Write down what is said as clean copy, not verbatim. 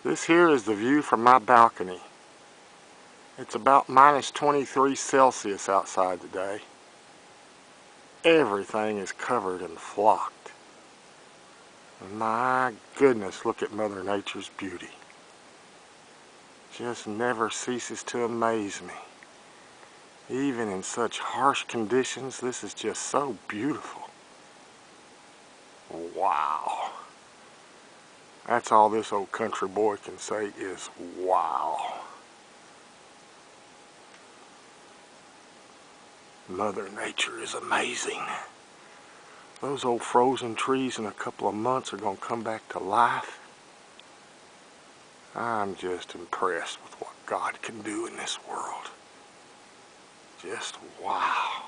This here is the view from my balcony. It's about -23 Celsius outside today. Everything is covered and flocked. My goodness, look at Mother Nature's beauty. Just never ceases to amaze me. Even in such harsh conditions, this is just so beautiful. Wow. That's all this old country boy can say is wow. Mother Nature is amazing. Those old frozen trees in a couple of months are going to come back to life. I'm just impressed with what God can do in this world. Just wow.